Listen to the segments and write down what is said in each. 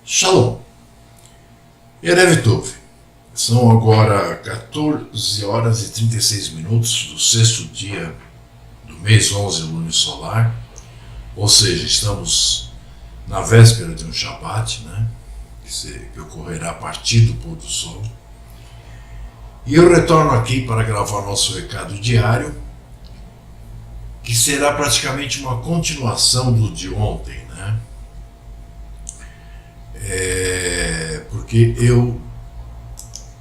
Shalom. Erev Tov. São agora 14 horas e 36 minutos do sexto dia do mês 11 lune solar, ou seja, estamos na véspera de um Shabat, que ocorrerá a partir do pôr do sol. E eu retorno aqui para gravar nosso recado diário, que será praticamente uma continuação do de ontem, porque eu,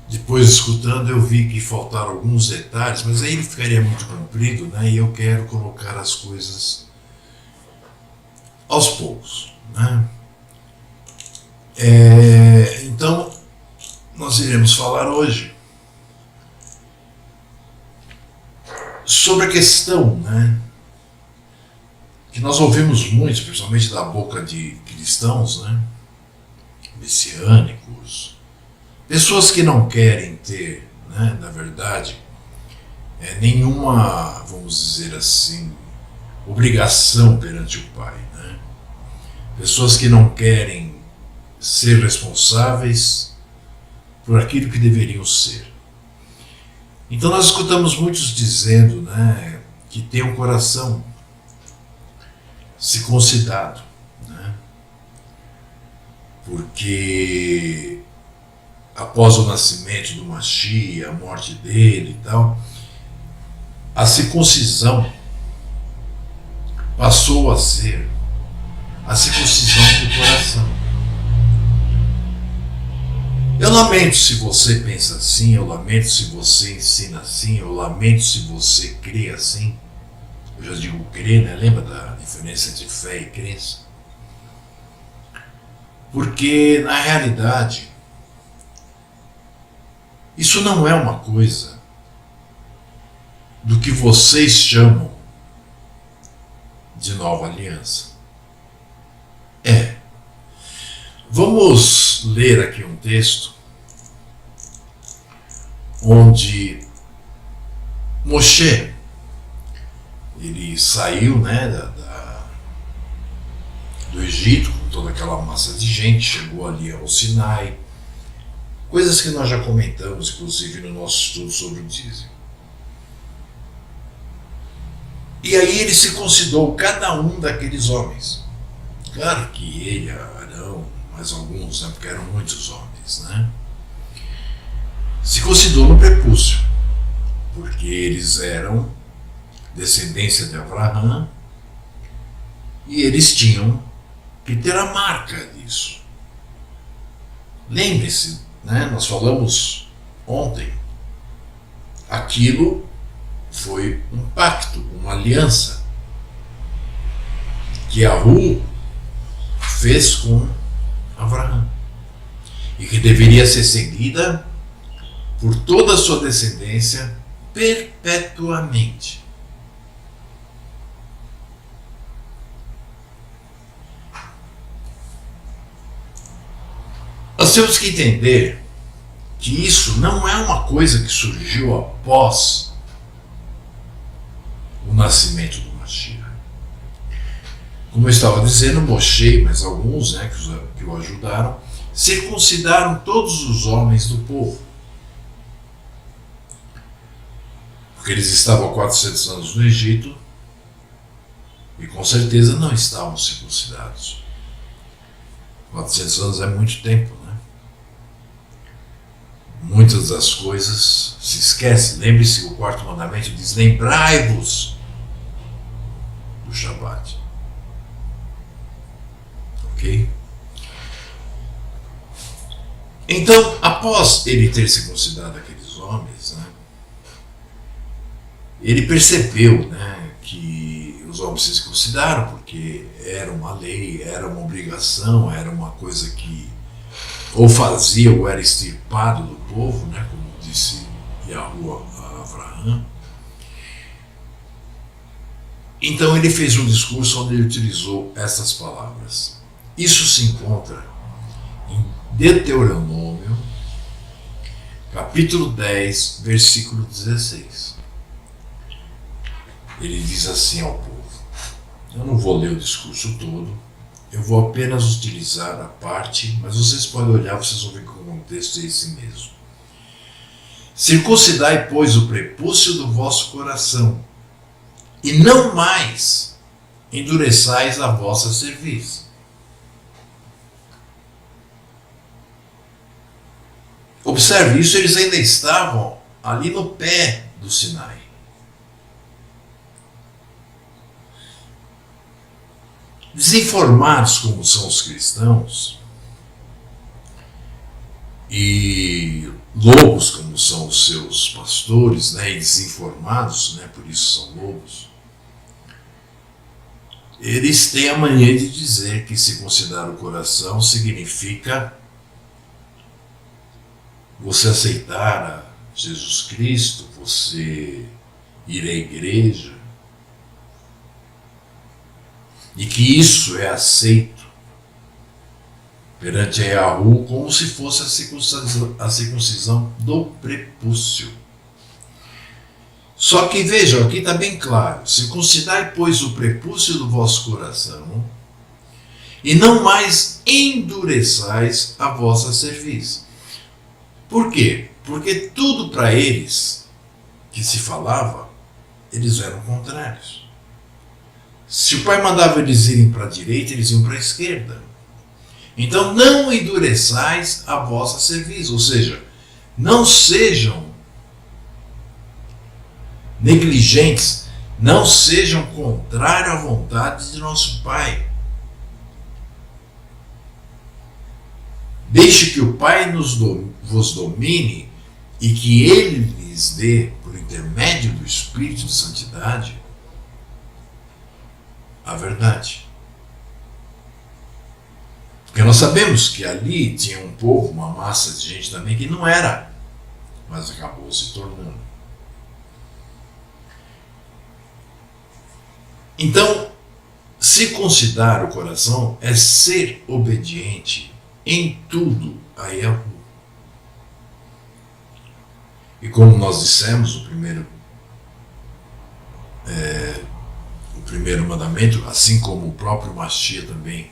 depois escutando, eu vi que faltaram alguns detalhes, mas aí ele ficaria muito comprido, e eu quero colocar as coisas aos poucos. Então, nós iremos falar hoje sobre a questão, que nós ouvimos muito, principalmente da boca de cristãos, messiânicos, pessoas que não querem ter, na verdade, nenhuma, vamos dizer assim, obrigação perante o Pai, pessoas que não querem ser responsáveis por aquilo que deveriam ser. Então nós escutamos muitos dizendo, que tem um coração circuncidado, porque após o nascimento do Mashiach, a morte dele e tal, a circuncisão passou a ser a circuncisão do coração. Eu lamento se você pensa assim, eu lamento se você ensina assim, eu lamento se você crê assim. Eu já digo crer, lembra da diferença entre fé e crença? Porque, na realidade, isso não é uma coisa do que vocês chamam de nova aliança. Vamos ler aqui um texto onde Moshe, ele saiu do Egito com toda aquela massa de gente, chegou ali ao Sinai, coisas que nós já comentamos, inclusive no nosso estudo sobre o dízimo. E aí ele circuncidou cada um daqueles homens. Claro que ele, Arão, mais alguns, porque eram muitos homens, circuncidou no prepúcio, porque eles eram descendência de Abraão e eles tinham que ter a marca disso. Lembre-se, nós falamos ontem, aquilo foi um pacto, uma aliança que Yahu fez com Abraão e que deveria ser seguida por toda a sua descendência perpetuamente. Nós temos que entender que isso não é uma coisa que surgiu após o nascimento do Mashiach. Como eu estava dizendo, Moshe, mas alguns que o ajudaram, circuncidaram todos os homens do povo. Porque eles estavam há 400 anos no Egito e com certeza não estavam circuncidados. 400 anos é muito tempo, Muitas das coisas se esquecem. Lembre-se, o quarto mandamento diz: lembrai-vos do Shabat. Ok? Então, após ele ter circuncidado aqueles homens, ele percebeu, que os homens se circuncidaram porque era uma lei, era uma obrigação, era uma coisa que ou fazia ou era extirpado do povo, como disse Yahu a Abraão. Então ele fez um discurso onde ele utilizou essas palavras. Isso se encontra em Deuteronômio, capítulo 10, versículo 16. Ele diz assim ao povo, eu não vou ler o discurso todo, Eu vou apenas utilizar a parte, mas vocês podem olhar, vocês vão ver que o contexto é esse mesmo. Circuncidai, pois, o prepúcio do vosso coração, e não mais endureçais a vossa cerviz. Observe isso, eles ainda estavam ali no pé do Sinai. Desinformados como são os cristãos, e lobos como são os seus pastores, né, e desinformados, né, por isso são lobos, eles têm a mania de dizer que circuncidar o coração significa você aceitar a Jesus Cristo, você ir à igreja, e que isso é aceito perante a Yahu como se fosse a circuncisão do prepúcio. Só que vejam, aqui está bem claro: circuncidai, pois, o prepúcio do vosso coração, e não mais endureçais a vossa cerviz. Por quê? Porque tudo para eles que se falava, eles eram contrários. Se o pai mandava eles irem para a direita, eles iam para a esquerda. Então não endureçais a vossa cerviz, ou seja, não sejam negligentes, não sejam contrários à vontade de nosso Pai. Deixe que o Pai vos domine e que Ele lhes dê, por intermédio do Espírito de Santidade, a verdade. Porque nós sabemos que ali tinha um povo, uma massa de gente também que não era, mas acabou se tornando. Então, circuncidar o coração é ser obediente em tudo a Yahu. E como nós dissemos, o primeiro mandamento, assim como o próprio Mashiach também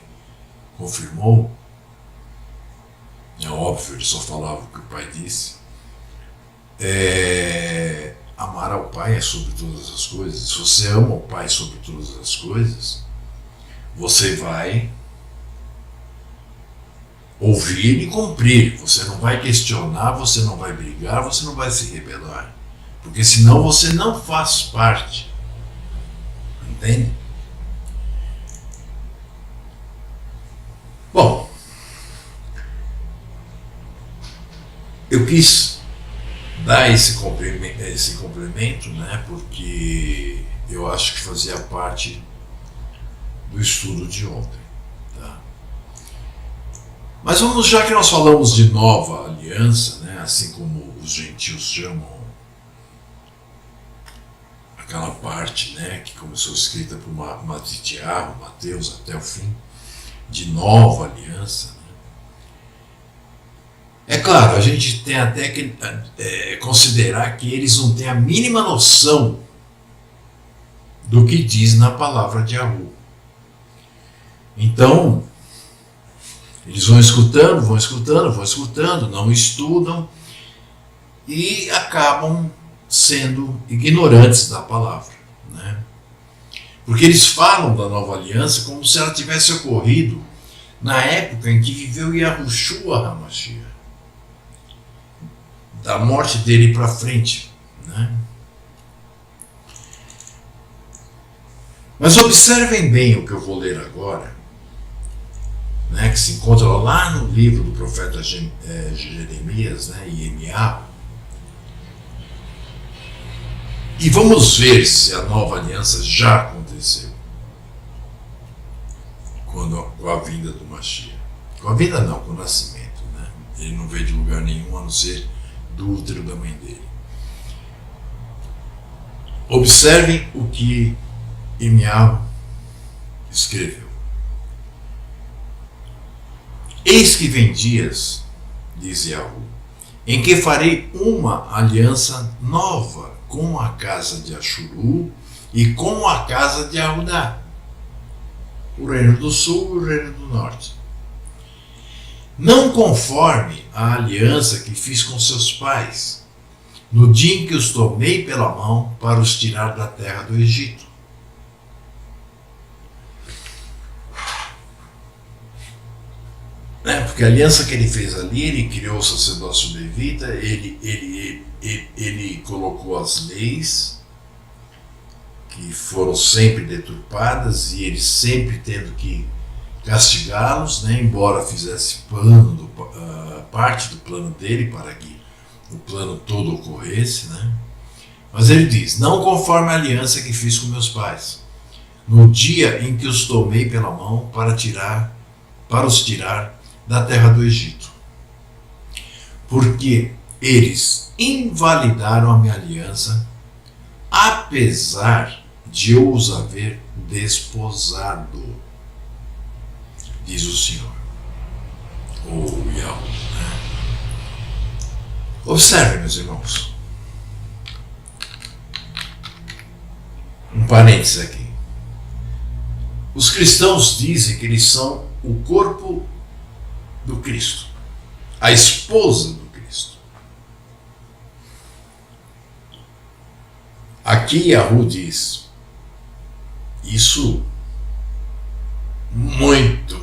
confirmou, é óbvio, ele só falava o que o Pai disse, amar ao Pai é sobre todas as coisas. Se você ama o Pai sobre todas as coisas, você vai ouvir e cumprir. Você não vai questionar, você não vai brigar, você não vai se rebelar. Porque senão você não faz parte. Entende? Bom, eu quis dar esse complemento, né, porque eu acho que fazia parte do estudo de ontem. Tá? Mas vamos, já que nós falamos de nova aliança, né, assim como os gentios chamam aquela parte, né, que começou escrita por Matitiahu, Mateus até o fim, de nova aliança. Né? É claro, a gente tem até que considerar que eles não têm a mínima noção do que diz na palavra de Yahu. Então, eles vão escutando, não estudam e acabam sendo ignorantes da palavra, né? Porque eles falam da nova aliança como se ela tivesse ocorrido na época em que viveu Yahushua HaMashiach, da morte dele para frente, né? Mas observem bem o que eu vou ler agora, né, que se encontra lá no livro do profeta Jeremias, né, Yirmiyahu. E vamos ver se a nova aliança já aconteceu com a vinda do Mashiach. Com a vinda não, com o nascimento. Né? Ele não veio de lugar nenhum a não ser do útero da mãe dele. Observem o que Yirmiyahu escreveu. Eis que vem dias, diz Yahu, em que farei uma aliança nova com a casa de Ashuru e com a casa de Yahudá. o reino do sul e o reino do norte. Não conforme a aliança que fiz com seus pais, no dia em que os tomei pela mão para os tirar da terra do Egito. Porque a aliança que ele fez ali, ele criou o sacerdócio levita, ele colocou as leis que foram sempre deturpadas e ele sempre tendo que castigá-los, embora fizesse parte do plano dele para que o plano todo ocorresse. Mas ele diz, não conforme a aliança que fiz com meus pais, no dia em que os tomei pela mão para os tirar da terra do Egito. Porque eles invalidaram a minha aliança, apesar de eu os haver desposado, diz o Senhor, ou Yahweh. Observe, meus irmãos, um parênteses aqui. Os cristãos dizem que eles são o corpo do Cristo, a esposa do Cristo. Aqui Yahu diz isso muito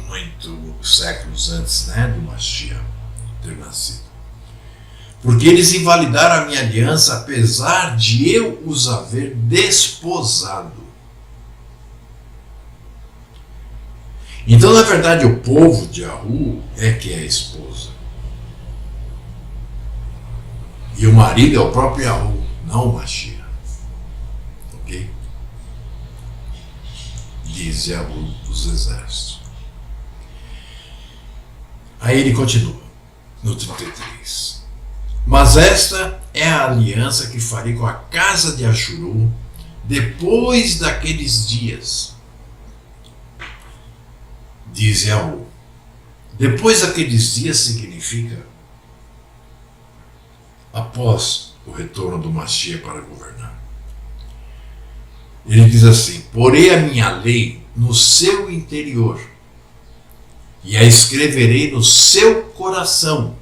séculos antes do Mashiach ter nascido. Porque eles invalidaram a minha aliança apesar de eu os haver desposado. Então, na verdade, o povo de Yahu é que é a esposa. E o marido é o próprio Yahu, não o Mashiach. Ok? Diz Yahu dos exércitos. Aí ele continua, no 33. Mas esta é a aliança que farei com a casa de Ashuru depois daqueles dias. Diz Yahu. Depois daqueles dias significa após o retorno do Mashiach para governar. Ele diz assim, porei a minha lei no seu interior e a escreverei no seu coração.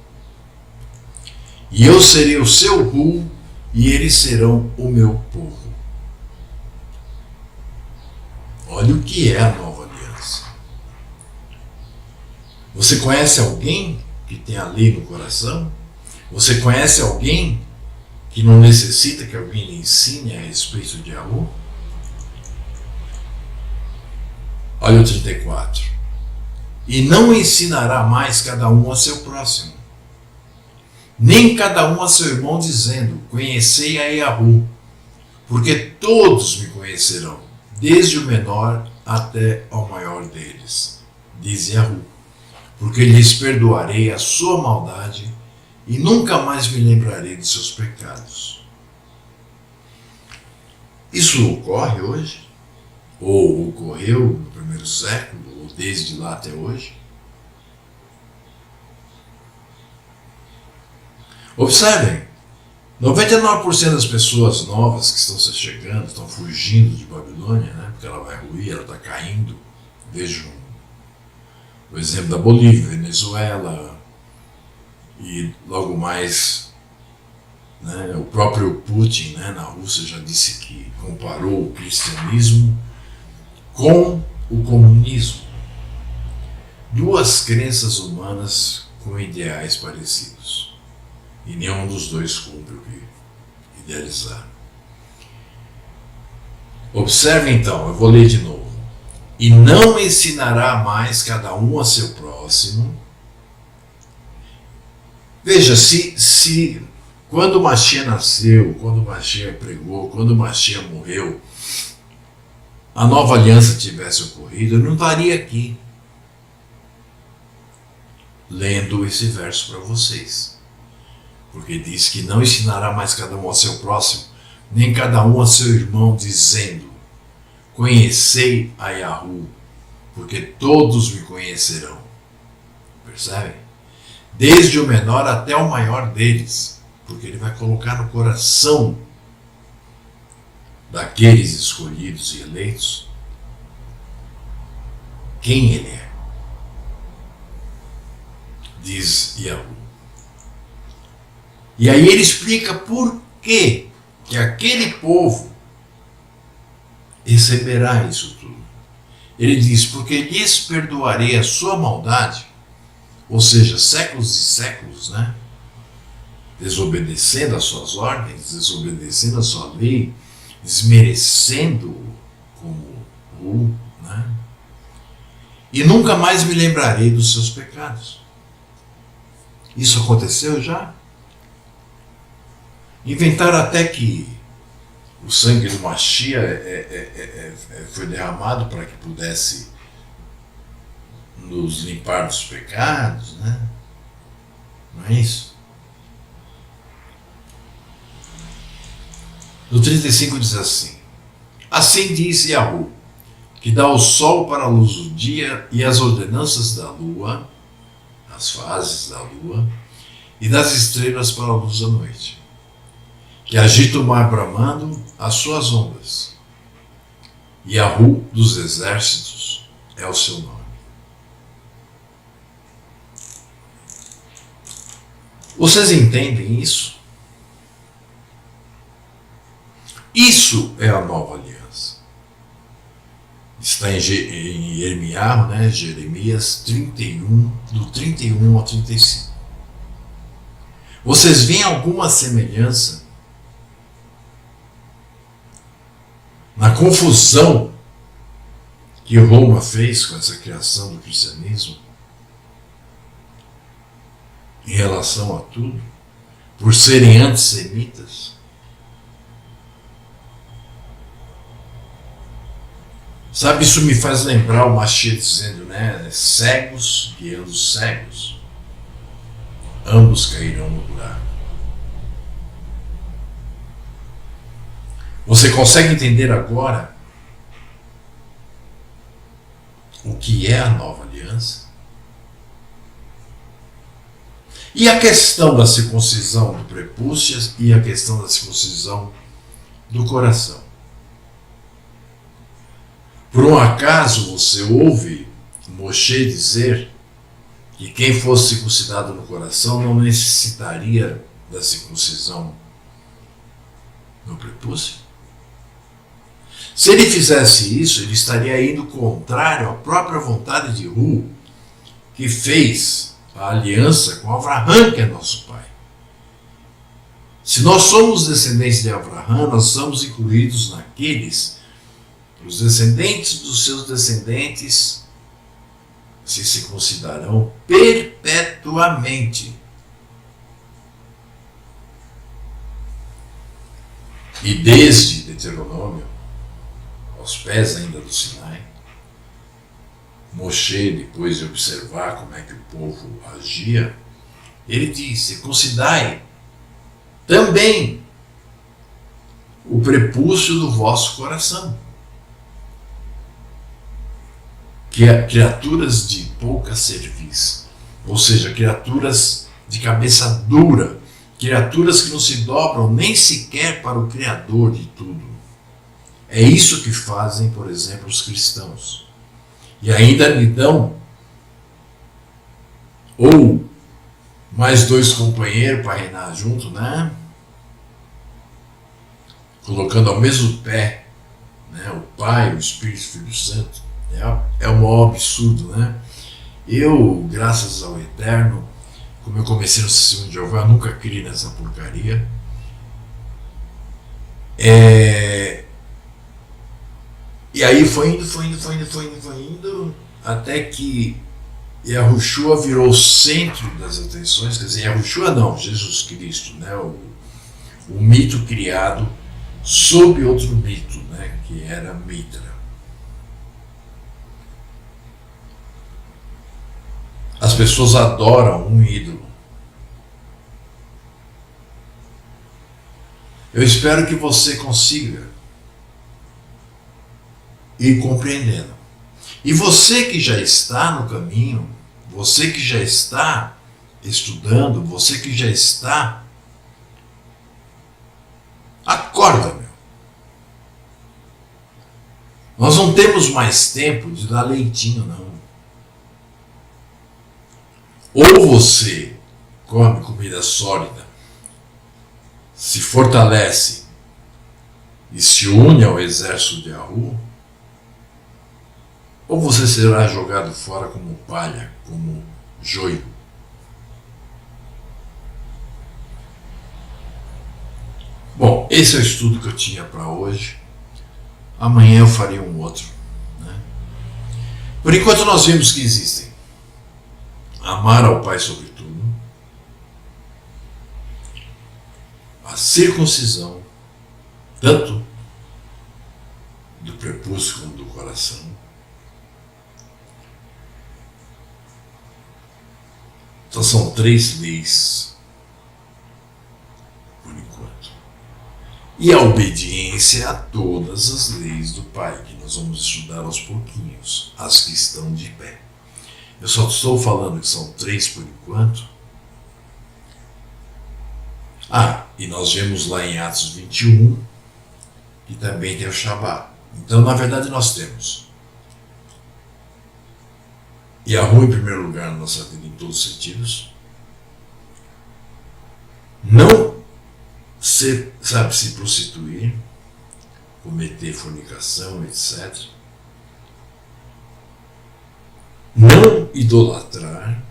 E eu serei o seu Hu e eles serão o meu povo. Olha o que é a nova aliança. Você conhece alguém que tem a lei no coração? Você conhece alguém que não necessita que alguém lhe ensine a respeito de Yahu? Olha o 34. E não ensinará mais cada um a seu próximo, nem cada um a seu irmão, dizendo, conhecei a Yahu, porque todos me conhecerão, desde o menor até ao maior deles, diz Yahu, porque lhes perdoarei a sua maldade e nunca mais me lembrarei de seus pecados. Isso ocorre hoje? Ou ocorreu no primeiro século, ou desde lá até hoje? Observem, 99% das pessoas novas que estão chegando, estão fugindo de Babilônia, porque ela vai ruir, ela está caindo. Vejam o exemplo da Bolívia, Venezuela, e logo mais, o próprio Putin, na Rússia, já disse que comparou o cristianismo com o comunismo. Duas crenças humanas com ideais parecidos. E nenhum dos dois cumpre o que idealizaram. Observe então, eu vou ler de novo. E não ensinará mais cada um a seu próximo. Veja, se quando o Mashiach nasceu, quando o Mashiach pregou, quando o Mashiach morreu, a nova aliança tivesse ocorrido, eu não estaria aqui lendo esse verso para vocês. Porque diz que não ensinará mais cada um ao seu próximo, nem cada um a seu irmão, dizendo, conhecei a Yahu, porque todos me conhecerão. Percebem? Desde o menor até o maior deles, porque ele vai colocar no coração daqueles escolhidos e eleitos quem ele é, diz Yahoo. E aí ele explica por que aquele povo receberá isso tudo. Ele diz, porque lhes perdoarei a sua maldade, ou seja, séculos e séculos, né? Desobedecendo as suas ordens, desobedecendo a sua lei, desmerecendo como né? E nunca mais me lembrarei dos seus pecados. Isso aconteceu já? Inventaram até que o sangue do Mashiach foi derramado para que pudesse nos limpar dos pecados, né? Não é isso? No 35 diz assim: assim diz Yahoo, que dá o sol para a luz do dia e as ordenanças da lua, as fases da lua, e das estrelas para a luz da noite, que agita o mar bramando as suas ondas. Yahoo dos exércitos é o seu nome. Vocês entendem isso? Isso é a nova aliança. Está em Jeremias, né? Jeremias 31, do 31 ao 35. Vocês veem alguma semelhança na confusão que Roma fez com essa criação do cristianismo em relação a tudo, por serem antissemitas? Sabe, isso me faz lembrar o Mashiach dizendo, né? Cegos guiando cegos, ambos cairão no buraco. Você consegue entender agora o que é a nova aliança? E a questão da circuncisão do prepúcio e a questão da circuncisão do coração? Por um acaso você ouve Moshe dizer que quem fosse circuncidado no coração não necessitaria da circuncisão no prepúcio? Se ele fizesse isso, ele estaria indo contrário à própria vontade de Hu, que fez a aliança com Abraham, que é nosso pai. Se nós somos descendentes de Abraham, nós somos incluídos naqueles, os descendentes dos seus descendentes se circuncidarão perpetuamente. E desde Deuteronômio, aos pés ainda do Sinai, Moshe, depois de observar como é que o povo agia, ele diz: circuncidai também o prepúcio do vosso coração. Criaturas de pouca cerviz, ou seja, criaturas de cabeça dura, criaturas que não se dobram nem sequer para o Criador de tudo. É isso que fazem, por exemplo, os cristãos. E ainda lhe dão ou mais dois companheiros para reinar junto, né? Colocando ao mesmo pé, né, o Pai, o Espírito e o Filho Santo. É o maior absurdo, né? Eu, graças ao Eterno, como eu comecei no Testemunho de Jeová, nunca criei nessa porcaria. E aí foi indo, até que Yahushua virou o centro das atenções. Quer dizer, Yahushua não, Jesus Cristo, né? O mito criado sob outro mito, né? Que era Mitra. As pessoas adoram um ídolo. Eu espero que você consiga ir compreendendo. E você que já está no caminho, você que já está estudando, você que já está, acorda, meu. Nós não temos mais tempo de dar leitinho, não. Ou você come comida sólida, se fortalece e se une ao exército de Ahu, ou você será jogado fora como palha, como joio. Bom, esse é o estudo que eu tinha para hoje. Amanhã eu farei um outro. Né? Por enquanto nós vimos que existem amar ao Pai sobre tudo, a circuncisão, tanto do prepúcio como do coração, então são 3 leis por enquanto, e a obediência a todas as leis do Pai, que nós vamos estudar aos pouquinhos, as que estão de pé. Eu só estou falando que são 3 por enquanto. E nós vemos lá em Atos 21 que também tem o Shabat. Então, na verdade, nós temos Yahu em primeiro lugar na nossa vida em todos os sentidos. Não se prostituir, cometer fornicação, etc. Não idolatrar,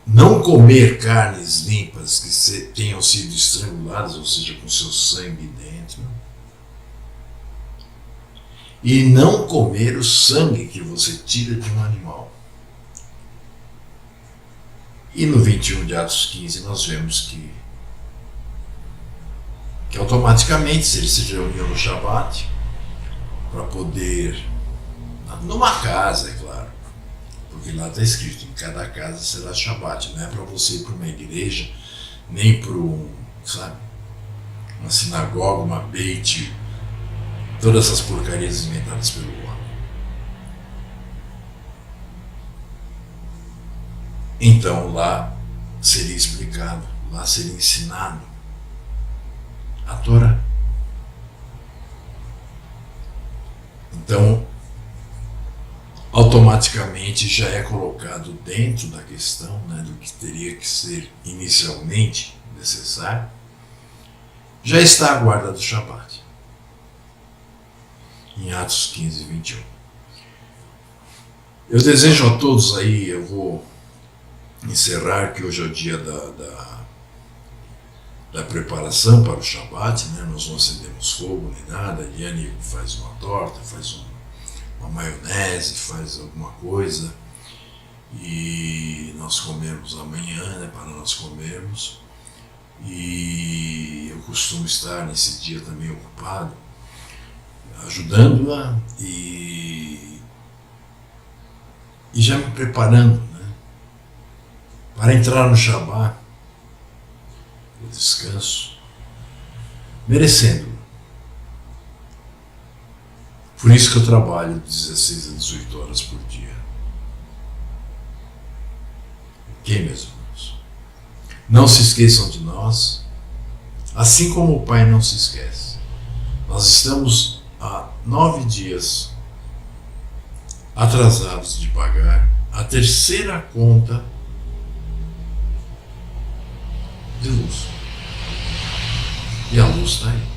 não comer carnes limpas que tenham sido estranguladas, ou seja, com seu sangue dentro, e não comer o sangue que você tira de um animal. E no 21 de Atos 15 nós vemos que automaticamente, se eles se reuniam no Shabat, para poder, numa casa, é claro, porque lá está escrito, em cada casa será Shabat, não é para você ir para uma igreja, nem para uma sinagoga, uma beit, todas essas porcarias inventadas pelo homem. Então lá seria explicado, lá seria ensinado a Torá. Então, automaticamente já é colocado dentro da questão, né, do que teria que ser inicialmente necessário, já está a guarda do Shabat, em Atos 15 e 21. Eu desejo a todos aí, eu vou encerrar que hoje é o dia da preparação para o Shabat, né? Nós não acendemos fogo nem nada, a Eliane faz uma torta, faz uma maionese, faz alguma coisa, e nós comemos amanhã, né, para nós comermos, e eu costumo estar nesse dia também ocupado, ajudando-a e já me preparando, né, para entrar no Shabat, o descanso, merecendo. Por isso que eu trabalho 16 a 18 horas por dia. Ok, meus irmãos? Não se esqueçam de nós, assim como o Pai não se esquece. Nós estamos há 9 dias atrasados de pagar a terceira conta de luz. E a luz está aí.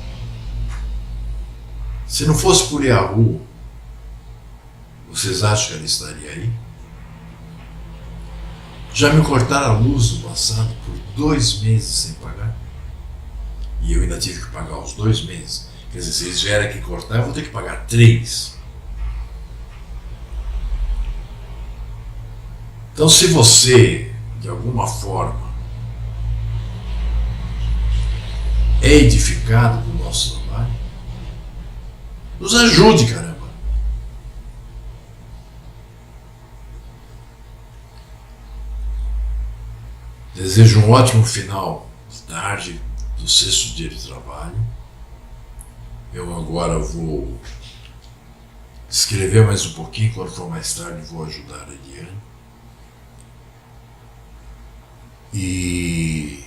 Se não fosse por Yahu, vocês acham que ela estaria aí? Já me cortaram a luz no passado por 2 meses sem pagar. E eu ainda tive que pagar os 2 meses. Quer dizer, se eles vierem aqui cortar, eu vou ter que pagar 3. Então, se você, de alguma forma, é edificado com o nosso trabalho, nos ajude, caramba. Desejo um ótimo final de tarde do 6º dia de trabalho. Eu agora vou escrever mais um pouquinho, quando for mais tarde vou ajudar a Eliane. E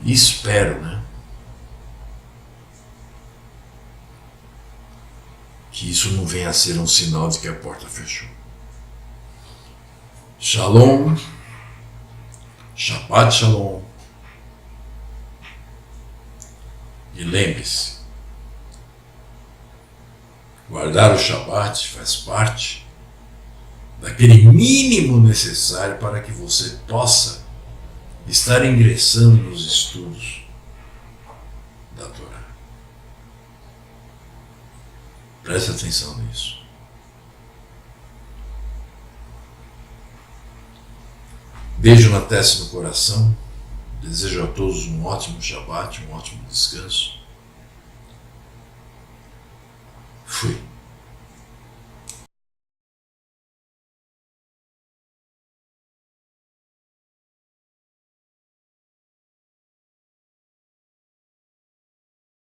espero, né, que isso não venha a ser um sinal de que a porta fechou. Shalom, Shabbat Shalom. E lembre-se, guardar o Shabbat faz parte daquele mínimo necessário para que você possa estar ingressando nos estudos da Torá. Preste atenção nisso. Beijo na testa e no coração. Desejo a todos um ótimo Shabbat, um ótimo descanso.